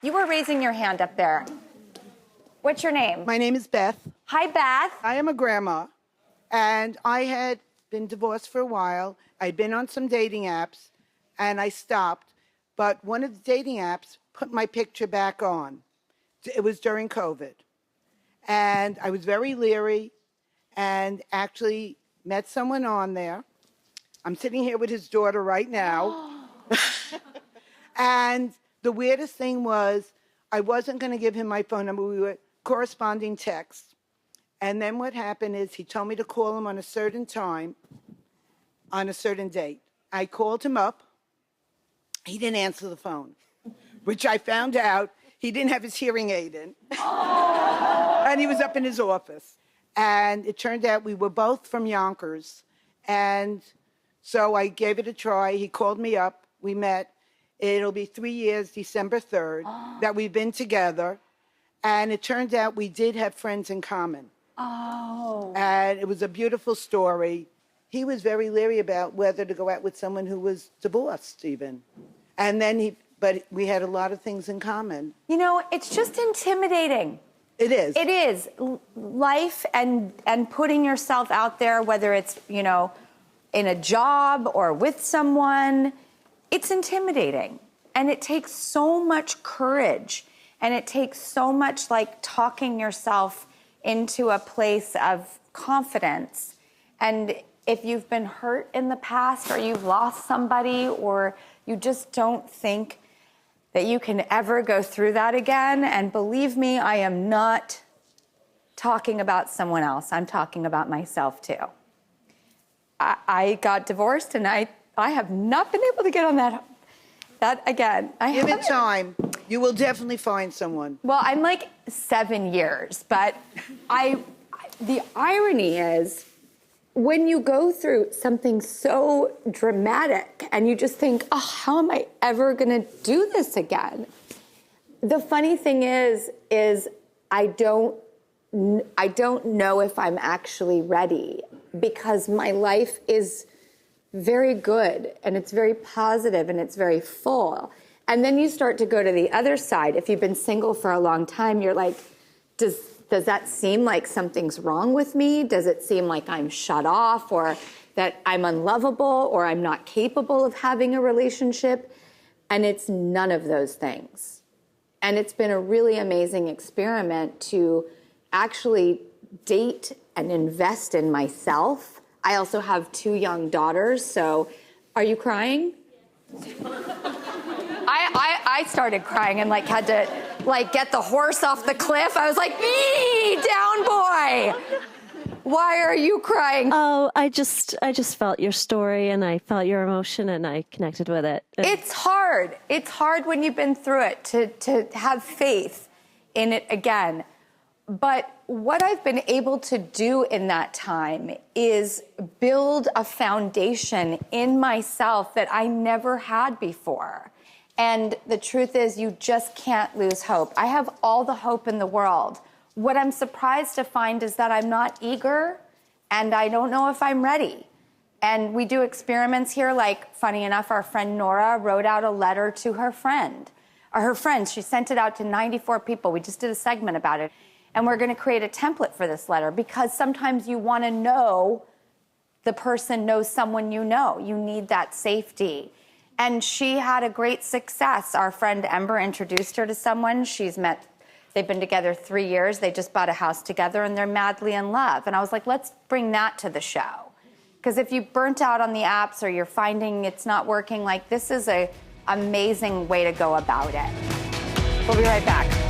You were raising your hand up there. What's your name? My name is Beth. Hi, Beth. I am a grandma, and I had been divorced for a while. I'd been on some dating apps, and I stopped. But one of the dating apps put my picture back on. It was during COVID. And I was very leery and actually met someone on there. I'm sitting here with his daughter right now. And the weirdest thing was I wasn't going to give him my phone number. We were corresponding texts. And then what happened is he told me to call him on a certain time, on a certain date. I called him up. He didn't answer the phone, which I found out he didn't have his hearing aid in. And he was up in his office. And it turned out we were both from Yonkers. And so I gave it a try. He called me up. We met. It'll be 3 years, December 3rd, that we've been together. And it turned out we did have friends in common. Oh. And it was a beautiful story. He was very leery about whether to go out with someone who was divorced even. And then but we had a lot of things in common. You know, it's just intimidating. It is. It is. Life and putting yourself out there, whether it's, you know, in a job or with someone, it's intimidating. And it takes so much courage. And it takes so much, like, talking yourself into a place of confidence. And if you've been hurt in the past or you've lost somebody or you just don't think that you can ever go through that again, and believe me, I am not talking about someone else. I'm talking about myself too. I got divorced and I have not been able to get on that again. Give it time. You will definitely find someone. Well, I'm like 7 years, but the irony is when you go through something so dramatic and you just think, oh, how am I ever going to do this again? The funny thing is I don't know if I'm actually ready, because my life is very good and it's very positive and it's very full. And then you start to go to the other side. If you've been single for a long time, you're like, does that seem like something's wrong with me? Does it seem like I'm shut off, or that I'm unlovable, or I'm not capable of having a relationship? And it's none of those things. And it's been a really amazing experiment to actually date and invest in myself. I also have 2 young daughters, so are you crying? I started crying and had to get the horse off the cliff. I was like, down boy. Why are you crying? Oh, I just felt your story and I felt your emotion and I connected with it. It's hard. It's hard when you've been through it to have faith in it again. But what I've been able to do in that time is build a foundation in myself that I never had before. And the truth is, you just can't lose hope. I have all the hope in the world. What I'm surprised to find is that I'm not eager, and I don't know if I'm ready. And we do experiments here, like, funny enough, our friend Nora wrote out a letter to her friend. Or her friends, she sent it out to 94 people. We just did a segment about it. And we're going to create a template for this letter, because sometimes you want to know the person knows someone you know. You need that safety. And she had a great success. Our friend Ember introduced her to someone. They've been together 3 years. They just bought a house together and they're madly in love. And I was like, let's bring that to the show. Because if you burnt out on the apps or you're finding it's not working, this is an amazing way to go about it. We'll be right back.